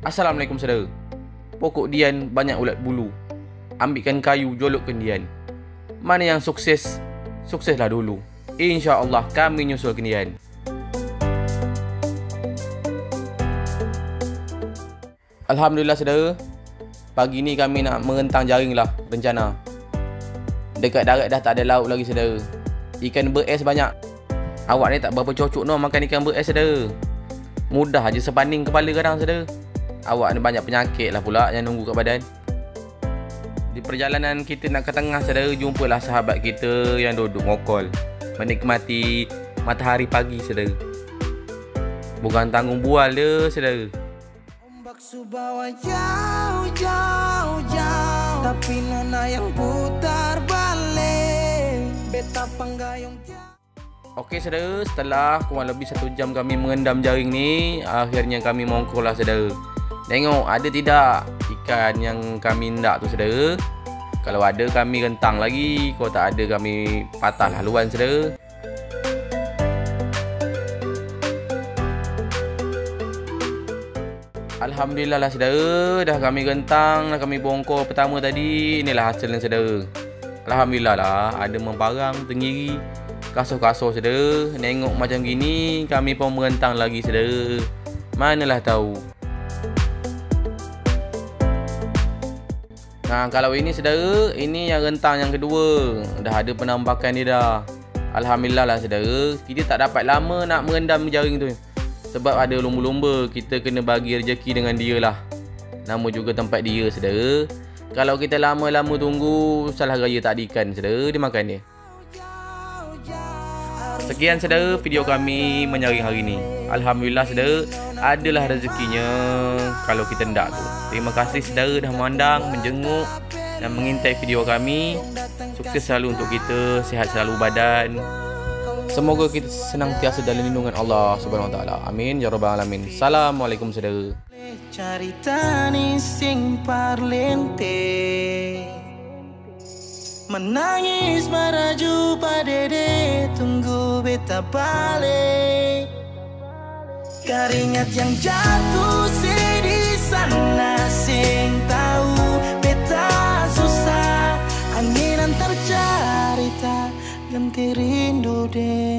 Assalamualaikum saudara. Pokok dian banyak ulat bulu. Ambilkan kayu, jolokkan dian. Mana yang sukses, sukseslah dulu. InsyaAllah kami nyusulkan dian. Alhamdulillah saudara. Pagi ni kami nak merentang jaring lah rencana. Dekat darat dah tak ada lauk lagi saudara. Ikan beres banyak. Awak ni tak berapa cocok no makan ikan beres saudara. Mudah aja sepaning kepala kadang saudara. Awak ni banyak penyakit lah pula yang nunggu kat badan. Di perjalanan kita nak ke tengah saudara, jumpalah sahabat kita yang duduk ngokol, menikmati matahari pagi saudara. Bukan tanggung bual dia saudara. Ombak subawa jauh, jauh, jauh, tapi nona yang putar balik. Beta panggayung jauh. Okey saudara, setelah kurang lebih 1 jam kami mengendam jaring ni, akhirnya kami mongkol lah saudara. Tengok ada tidak ikan yang kami nak tu saudara. Kalau ada kami rentang lagi, kalau tak ada kami patah lah haluan saudara. Alhamdulillah lah saudara, dah kami rentang, dah kami bongkol pertama tadi. Inilah hasilnya saudara. Alhamdulillah lah, ada memparang, tenggiri, kasur-kasur saudara. Tengok macam gini, kami pun merentang lagi saudara. Manalah tahu. Nah, kalau ini saudara, ini yang rentang yang kedua. Dah ada penambakan dia dah. Alhamdulillah lah saudara. Kita tak dapat lama nak merendam jaring tu. Sebab ada lumba-lumba, kita kena bagi rezeki dengan dia lah. Nama juga tempat dia saudara. Kalau kita lama-lama tunggu, salah raya tak ada ikan saudara, dia makan dia. Sekian saudara video kami menyaring hari ni. Alhamdulillah saudara, adalah rezekinya kalau kita hendak tu. Terima kasih saudara dah memandang, menjenguk dan mengintai video kami. Sukses selalu untuk kita, sihat selalu badan. Semoga kita senantiasa dalam lindungan Allah Subhanahu Wa Taala. Amin ya rabbal alamin. Assalamualaikum saudara. Carita ni sing parlente, menangis meraju padede, tunggu beta balik. Keringat yang jatuh di sana, sing tahu beta susah. Angin antar cerita, ganti rindu deh.